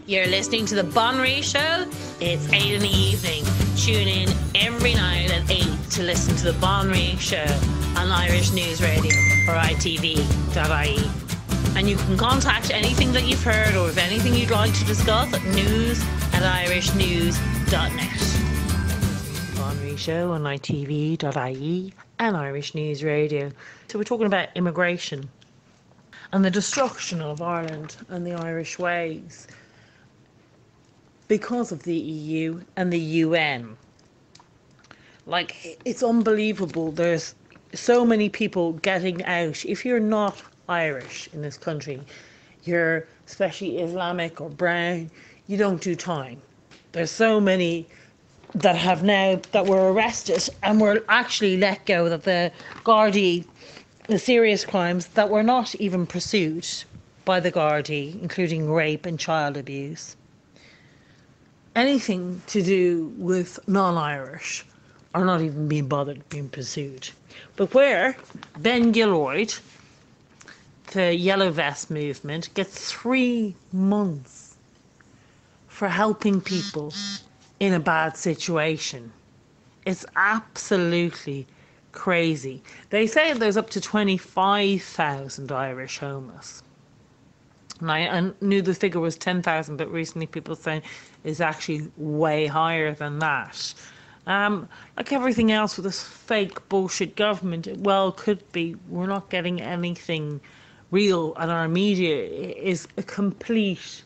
You're listening to The Bon Marie Show. It's 8 in the evening. Tune in every night at 8 to listen to The Bon Marie Show on Irish News Radio or itv.ie. And you can contact anything that you've heard or if anything you'd like to discuss at news@irishnews.net. The Bon Marie Show on itv.ie and Irish News Radio. So we're talking about immigration and the destruction of Ireland and the Irish ways because of the EU and the UN. Like, it's unbelievable. There's so many people getting out. If you're not Irish in this country, you're especially Islamic or brown, you don't do time. There's so many that have now, that were arrested and were actually let go, that the Garda, the serious crimes that were not even pursued by the Garda, including rape and child abuse. Anything to do with non-Irish are not even being bothered being pursued. But where Ben Gilroyd, the Yellow Vest movement, gets 3 months for helping people in a bad situation. It's absolutely crazy. They say there's up to 25,000 Irish homeless. And I knew the figure was 10,000, but recently people saying it's actually way higher than that. Like everything else with this fake bullshit government, it well could be. We're not getting anything real, and our media is a complete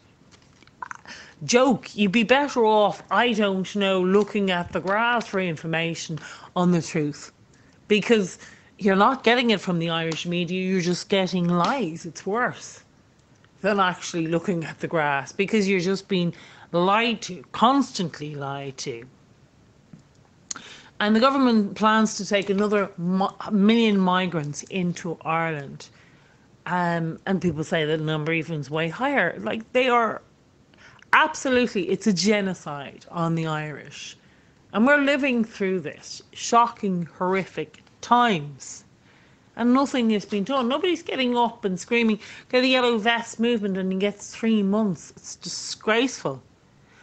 joke. You'd be better off, I don't know, looking at the graphs for information on the truth, because you're not getting it from the Irish media, you're just getting lies. It's worse than actually looking at the graphs, because you're just being lied to, constantly lied to. And the government plans to take another million migrants into Ireland. And people say that the number even is way higher. Like, they are absolutely, it's a genocide on the Irish. And we're living through this shocking, horrific times. And nothing is being done. Nobody's getting up and screaming, get the Yellow Vest movement, and he gets 3 months. It's disgraceful.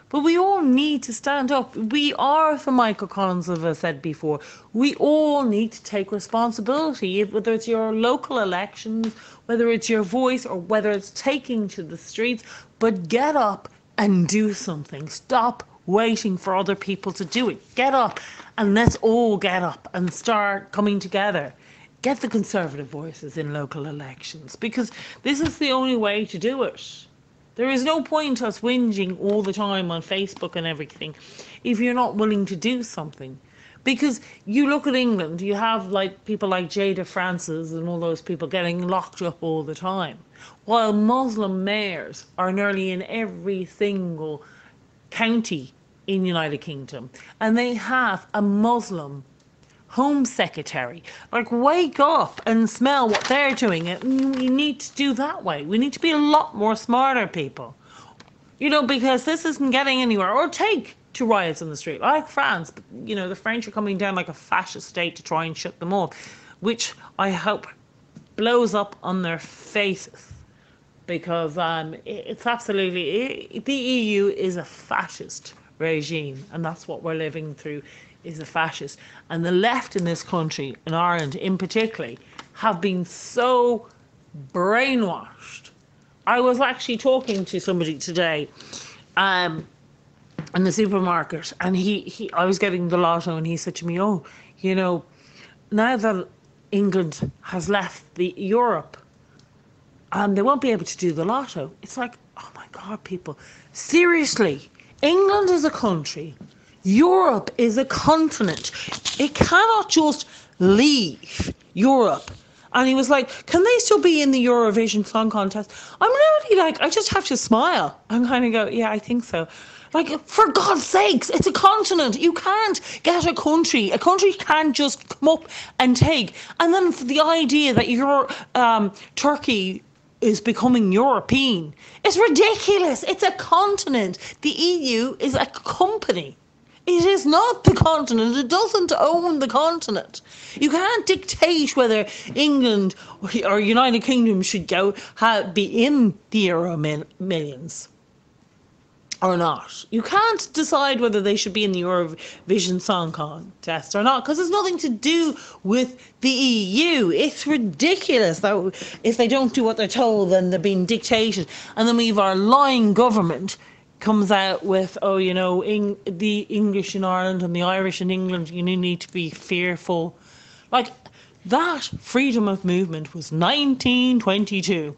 But we all need to stand up. We are, as Michael Collins have said before, we all need to take responsibility, whether it's your local elections, whether it's your voice, or whether it's taking to the streets. But get up and do something. Stop waiting for other people to do it. Get up, and let's all get up and start coming together. Get the Conservative voices in local elections, because this is the only way to do it. There is no point us whinging all the time on Facebook and everything if you're not willing to do something. Because you look at England, you have like people like Jada Francis and all those people getting locked up all the time, while Muslim mayors are nearly in every single county in the United Kingdom, and they have a Muslim Home Secretary. Like, wake up and smell what they're doing. And you need to do that way. We need to be a lot more smarter people, you know, because this isn't getting anywhere. Or take to riots in the street like France. You know, the French are coming down like a fascist state to try and shut them off, which I hope blows up on their faces, because it's absolutely, the EU is a fascist regime, and that's what we're living through, is a fascist. And the left in this country, in Ireland in particular, have been so brainwashed. I was actually talking to somebody today in the supermarket, and I was getting the lotto, and he said to me, oh, you know, now that England has left Europe, they won't be able to do the lotto. It's like, oh my God, people, seriously, England is a country, Europe is a continent. It cannot just leave Europe. And he was like, can they still be in the Eurovision Song Contest? I'm really like, I just have to smile. I'm kind of go, yeah, I think so. Like, for God's sakes, it's a continent. You can't get a country. A country can't just come up and take. And then for the idea that Turkey is becoming European, it's ridiculous. It's a continent. The EU is a company. It is not the continent. It doesn't own the continent. You can't dictate whether England or United Kingdom should be in the Euro millions. or not. You can't decide whether they should be in the Eurovision Song Contest or not, because it's nothing to do with the EU. It's ridiculous that if they don't do what they're told, then they're being dictated. And then we have our lying government comes out with, oh, you know, the English in Ireland and the Irish in England, you need to be fearful. Like, that freedom of movement was 1922.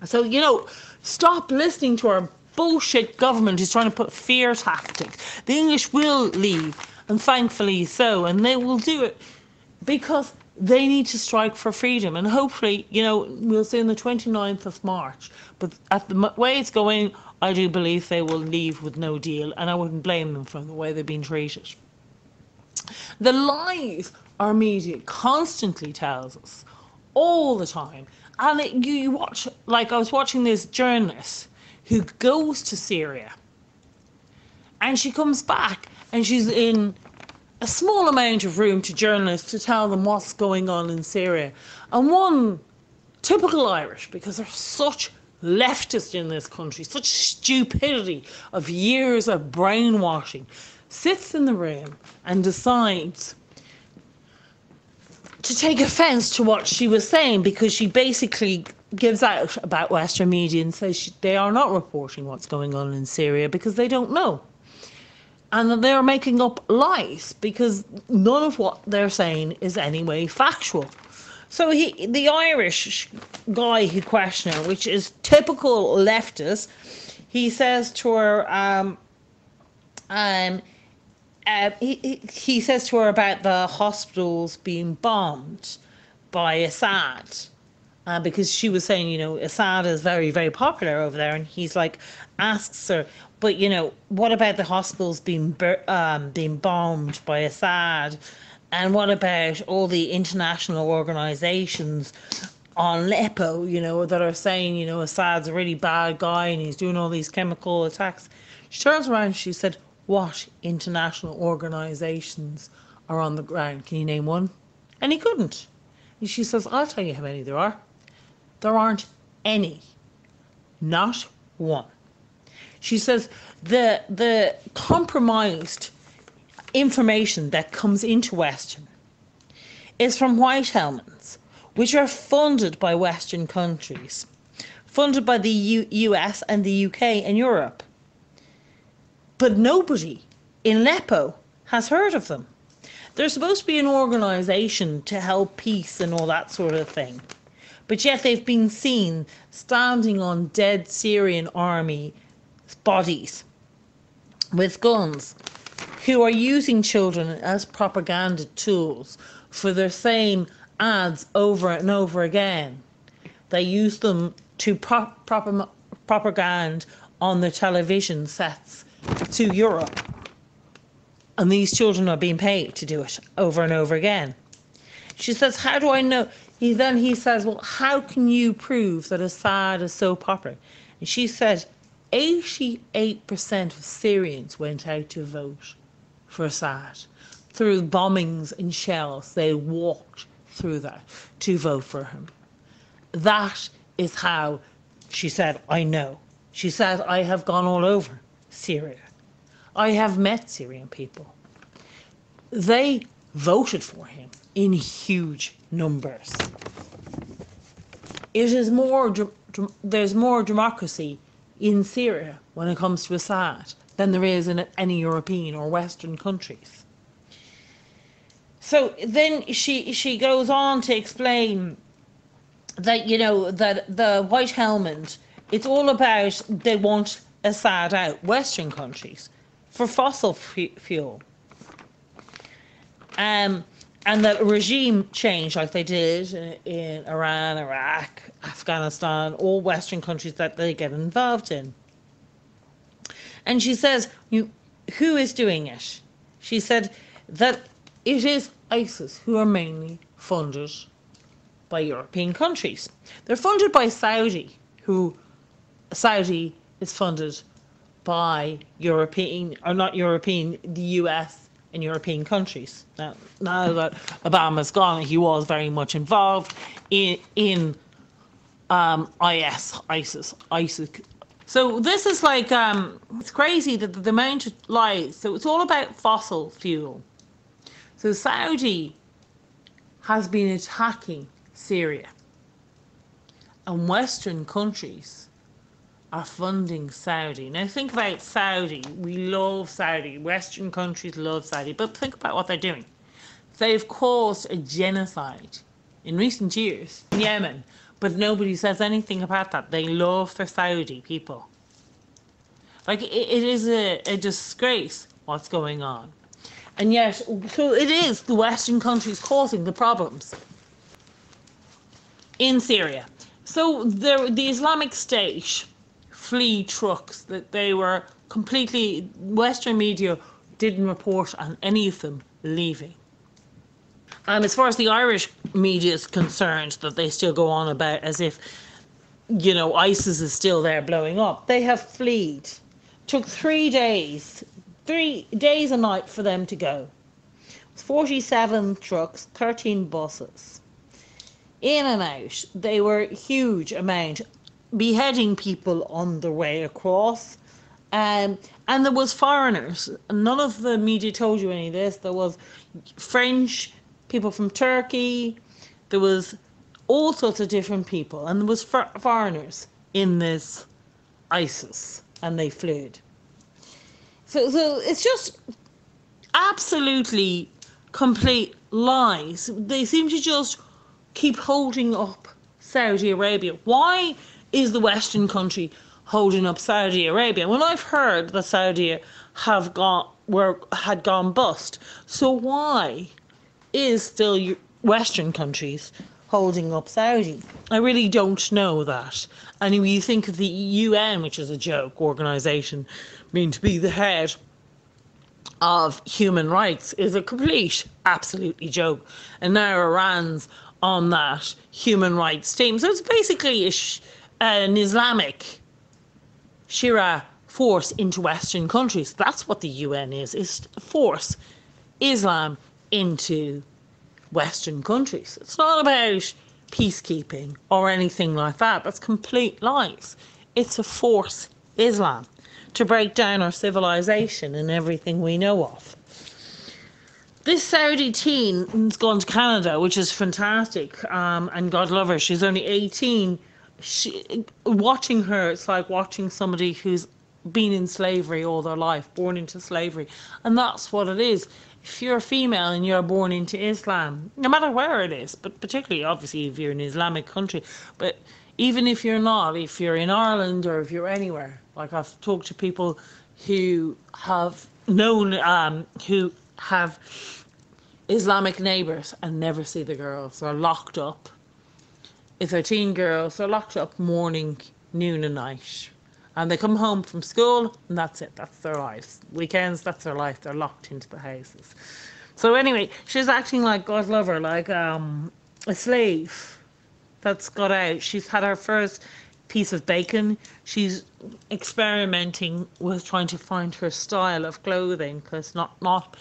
So, you know, stop listening to our bullshit government who's trying to put fear tactics. The English will leave, and thankfully so, and they will do it because they need to strike for freedom. And hopefully, you know, we'll see on the 29th of March. But at the way it's going, I do believe they will leave with no deal, and I wouldn't blame them for the way they've been treated. The lies our media constantly tells us all the time. And you watch, like I was watching this journalist who goes to Syria and she comes back and she's in a small amount of room to journalists to tell them what's going on in Syria. And one, typical Irish, because they're such leftists in this country, such stupidity of years of brainwashing, sits in the room and decides to take offence to what she was saying, because she basically gives out about Western media and says they are not reporting what's going on in Syria because they don't know. And that they're making up lies because none of what they're saying is anyway factual. So the Irish guy who questioned her, which is typical leftist, he says to her, he says to her about the hospitals being bombed by Assad, because she was saying, you know, Assad is very, very popular over there, and he's like, asks her, but you know, what about the hospitals being bombed by Assad, and what about all the international organisations on Aleppo, you know, that are saying, you know, Assad's a really bad guy and he's doing all these chemical attacks? She turns around and she said, what international organisations are on the ground? Can you name one? And he couldn't. And she says, I'll tell you how many there are. There aren't any. Not one. She says the compromised information that comes into Western is from white helmets, which are funded by Western countries, funded by the US and the UK and Europe. But nobody in Aleppo has heard of them. They're supposed to be an organisation to help peace and all that sort of thing. But yet they've been seen standing on dead Syrian army bodies with guns, who are using children as propaganda tools for their same ads over and over again. They use them to propaganda on their television sets to Europe. And these children are being paid to do it over and over again. She says, how do I know? He says, well, how can you prove that Assad is so popular? And she said, 88% of Syrians went out to vote for Assad. Through bombings and shells, they walked through that to vote for him. That is how, she said, I know. She said, I have gone all over Syria. I have met Syrian people. They voted for him in huge numbers. It is there's more democracy in Syria when it comes to Assad than there is in any European or Western countries. So then she goes on to explain that, you know, that the white helmet, it's all about they want Assad out, Western countries, for fossil fuel. And that regime change like they did in Iran, Iraq, Afghanistan, all Western countries that they get involved in. And she says, who is doing it? She said that it is ISIS, who are mainly funded by European countries. They're funded by Saudi is funded by European, or not European, the US and European countries. Now that Obama's gone, he was very much involved in ISIS So this is like, it's crazy that the amount of lies. So it's all about fossil fuel. So Saudi has been attacking Syria, and Western countries are funding Saudi. Now think about Saudi. We love Saudi. Western countries love Saudi. But think about what they're doing. They've caused a genocide in recent years in Yemen, but nobody says anything about that. They love their Saudi people. Like, it is a disgrace what's going on. And yet, so it is the Western countries causing the problems in Syria. So the Islamic State flee trucks, that they were completely, Western media didn't report on any of them leaving. As far as the Irish media is concerned, that they still go on about as if, you know, ISIS is still there blowing up. They have fled. Took 3 days, 3 days a night for them to go. 47 trucks, 13 buses. In and out. They were a huge amount, beheading people on their way across. And there was foreigners. None of the media told you any of this. There was French, people from Turkey. There was all sorts of different people. And there was foreigners in this ISIS. And they fled. So it's just absolutely complete lies. They seem to just keep holding up Saudi Arabia. Why is the Western country holding up Saudi Arabia? Well, I've heard that Saudi had gone bust. So why is still Western countries holding up Saudi? I really don't know that. And when you think of the UN, which is a joke organisation, mean to be the head of human rights, is a complete, absolutely joke. And now Iran's on that human rights team. So it's basically an Islamic Sharia force into Western countries. That's what the UN is force Islam into Western countries. It's not about peacekeeping or anything like that. That's complete lies. It's a force Islam to break down our civilization and everything we know of. This Saudi teen has gone to Canada, which is fantastic, and God love her. She's only 18. Watching her, it's like watching somebody who's been in slavery all their life, born into slavery. And that's what it is. If you're a female and you're born into Islam, no matter where it is, but particularly obviously if you're in an Islamic country, but even if you're not, if you're in Ireland or if you're anywhere, like I've talked to people who have known, who have Islamic neighbours and never see the girls. They're locked up. If they're teen girls, they're locked up morning, noon and night. And they come home from school and that's it. That's their lives. Weekends, that's their life. They're locked into the houses. So anyway, she's acting like, God love her, like a slave that's got out. She's had her first piece of bacon. She's experimenting with trying to find her style of clothing, because not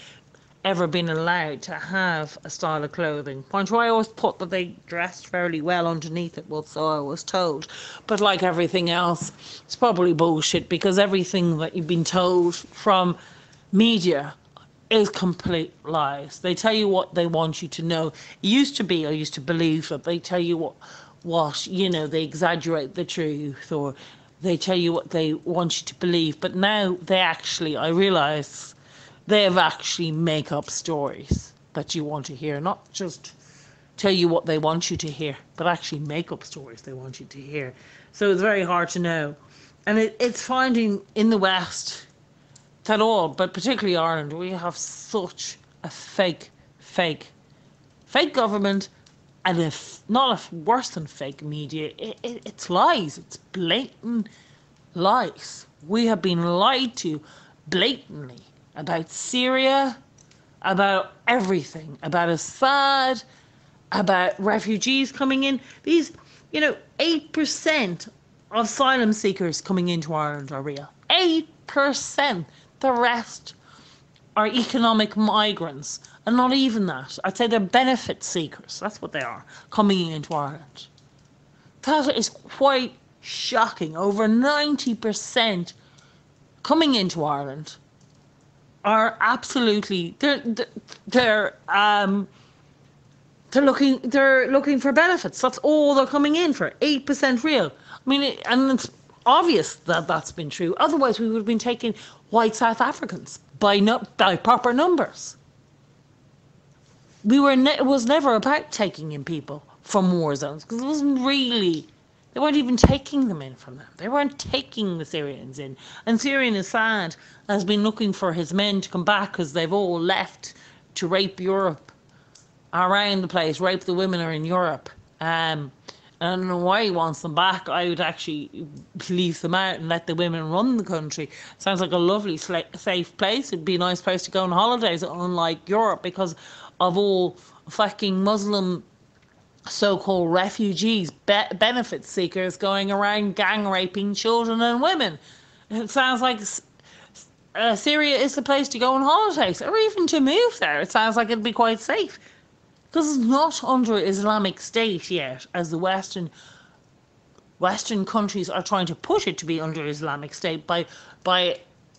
ever been allowed to have a style of clothing. Point where I always thought that they dressed fairly well underneath it, well, so I was told. But like everything else, it's probably bullshit, because everything that you've been told from media is complete lies. They tell you what they want you to know. It used to be, I used to believe that they tell you what you know, they exaggerate the truth, or they tell you what they want you to believe. But now they actually, I realise, they have actually make up stories that you want to hear, not just tell you what they want you to hear, but actually make up stories they want you to hear. So it's very hard to know. And it's finding in the West that all, but particularly Ireland, we have such a fake government, and not worse than fake media. It's lies. It's blatant lies. We have been lied to blatantly about Syria, about everything, about Assad, about refugees coming in. These, 8% of asylum seekers coming into Ireland are real. 8%. The rest are economic migrants. And not even that. I'd say they're benefit seekers. That's what they are, coming into Ireland. That is quite shocking. Over 90% coming into Ireland are absolutely they're looking for benefits. That's all they're coming in for. 8% real. I mean, and it's obvious that that's been true. Otherwise, we would have been taking white South Africans by proper numbers. It was never about taking in people from war zones, because it wasn't really. They weren't even taking them in from them. They weren't taking the Syrians in. And Syrian Assad has been looking for his men to come back because they've all left to rape Europe around the place. Rape the women are in Europe. I don't know why he wants them back. I would actually leave them out and let the women run the country. Sounds like a lovely, safe place. It'd be a nice place to go on holidays, unlike Europe, because of all fucking Muslim so-called refugees, benefit seekers going around gang raping children and women. It sounds like Syria is the place to go on holidays, or even to move there. It sounds like it'd be quite safe, because it's not under Islamic State yet, as the Western countries are trying to push it to be under Islamic State by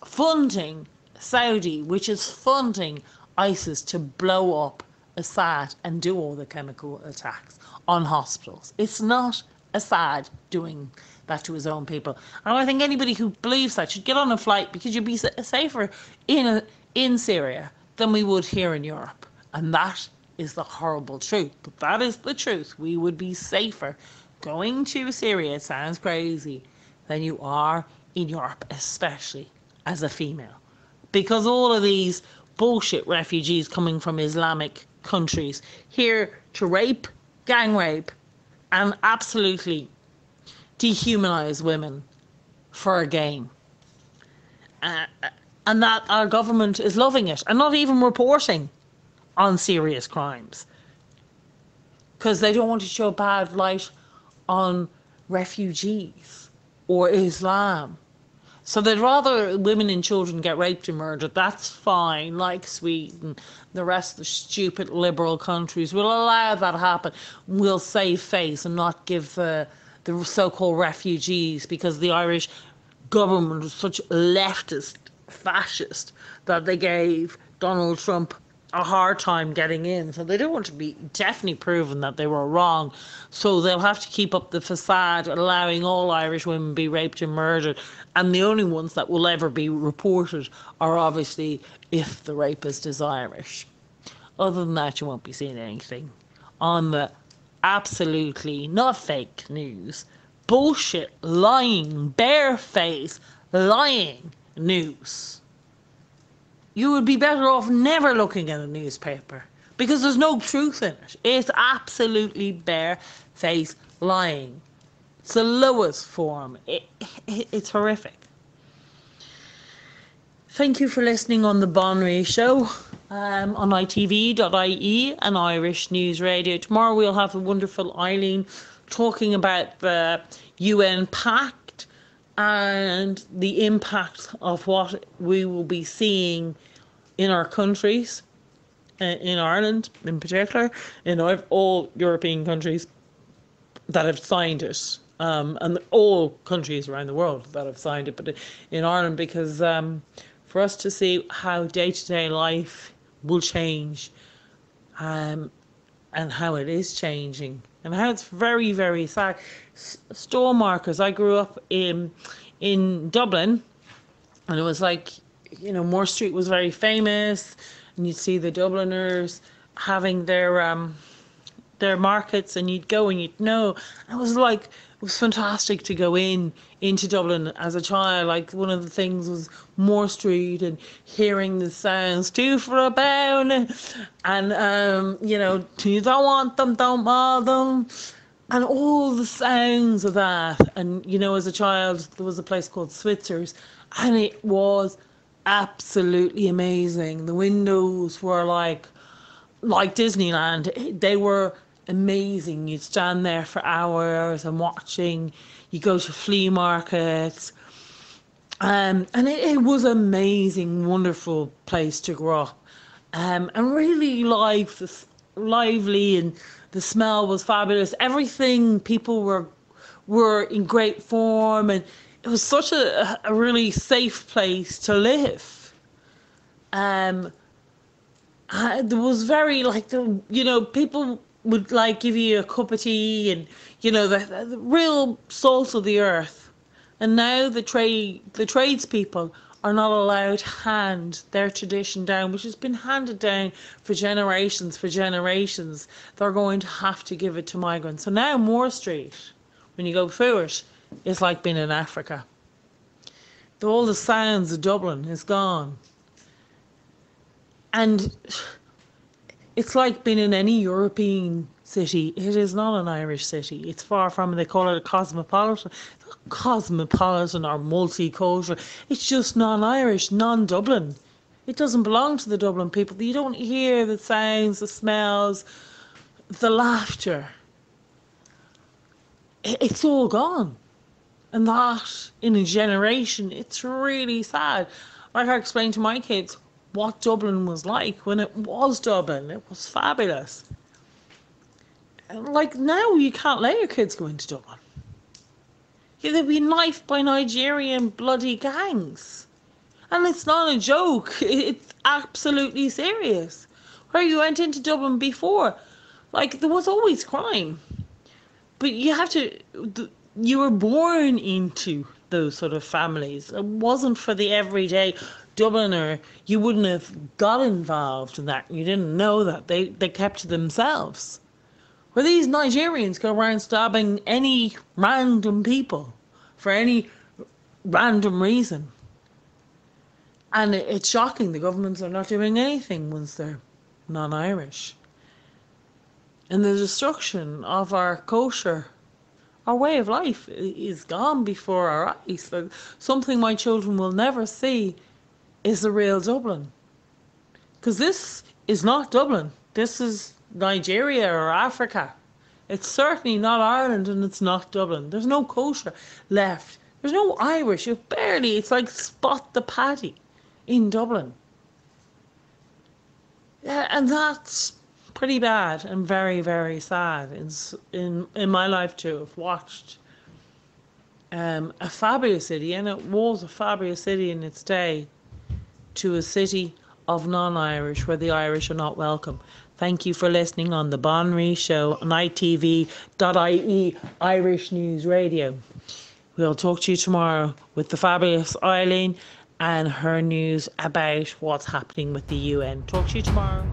funding Saudi, which is funding ISIS to blow up Assad and do all the chemical attacks on hospitals. It's not Assad doing that to his own people. And I think anybody who believes that should get on a flight, because you'd be safer in Syria than we would here in Europe. And that is the horrible truth. But that is the truth. We would be safer going to Syria, it sounds crazy, than you are in Europe, especially as a female. Because all of these bullshit refugees coming from Islamic countries here to rape, gang rape, and absolutely dehumanize women for a game. And that our government is loving it and not even reporting on serious crimes, because they don't want to show bad light on refugees or Islam. So they'd rather women and children get raped and murdered. That's fine, like Sweden. The rest of the stupid liberal countries will allow that to happen. We'll save face and not give the so-called refugees, because the Irish government was such leftist, fascist, that they gave Donald Trump a hard time getting in. So they don't want to be definitely proven that they were wrong. So they'll have to keep up the facade, allowing all Irish women be raped and murdered. And the only ones that will ever be reported are obviously if the rapist is Irish. Other than that, you won't be seeing anything on the absolutely not fake news, bullshit, lying, barefaced, lying news. You would be better off never looking at a newspaper, because there's no truth in it. It's absolutely bare-faced lying. It's the lowest form. It's horrific. Thank you for listening on the Bonry Show on ITV.ie and Irish News Radio. Tomorrow we'll have the wonderful Eileen talking about the UN Pact and the impact of what we will be seeing in our countries, in Ireland in particular, in all European countries that have signed it, and all countries around the world that have signed it, but in Ireland, because for us to see how day-to-day life will change, and how it is changing, and how it's very, very sad. Store markers. I grew up in Dublin, and it was like, Moore Street was very famous, and you'd see the Dubliners having their markets, and you'd go and you'd know. It was fantastic to go into Dublin as a child. Like, one of the things was Moore Street and hearing the sounds, 2 for a pound, and you don't want them, don't maul them, and all the sounds of that. And as a child, there was a place called Switzer's, and it was absolutely amazing. The windows were like Disneyland. They were amazing. You'd stand there for hours and watching. You go to flea markets, and it was amazing, wonderful place to grow up, and really lively, and the smell was fabulous. Everything, people were were in great form, and it was such a really safe place to live. There was very like people would like give you a cup of tea, and the real salt of the earth. And now the tradespeople are not allowed to hand their tradition down, which has been handed down for generations. They're going to have to give it to migrants. So now Moore Street, when you go through it, is like being in Africa. All the sounds of Dublin is gone. And it's like being in any European city. It is not an Irish city. It's far from it. They call it a cosmopolitan. It's not cosmopolitan or multicultural. It's just non-Irish, non-Dublin. It doesn't belong to the Dublin people. You don't hear the sounds, the smells, the laughter. It's all gone. And that, in a generation, it's really sad. Like I explained to my kids what Dublin was like when it was Dublin. It was fabulous. Like now you can't let your kids go into Dublin. They'll be knifed by Nigerian bloody gangs. And it's not a joke. It's absolutely serious. Where you went into Dublin before, like there was always crime. But you were born into those sort of families. It wasn't for the everyday Dubliner. You wouldn't have got involved in that. You didn't know that. They kept to themselves. Where these Nigerians go around stabbing any random people for any random reason. And it's shocking. The governments are not doing anything once they're non-Irish. And the destruction of our culture, our way of life, is gone before our eyes. Like, something my children will never see is the real Dublin. Because this is not Dublin. This is Nigeria or Africa. It's certainly not Ireland, and it's not Dublin. There's no culture left. There's no Irish. It's like spot the paddy in Dublin. Yeah, and that's pretty bad and very, very sad. In my life too, I've watched a fabulous city, and it was a fabulous city in its day, to a city of non-Irish where the Irish are not welcome. Thank you for listening on the Bon Ree Show on ITV.ie Irish News Radio. We'll talk to you tomorrow with the fabulous Eileen and her news about what's happening with the UN. Talk to you tomorrow.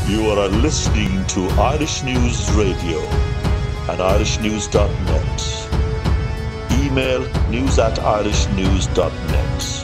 You are listening to Irish News Radio and irishnews.net. Email news@irishnews.net.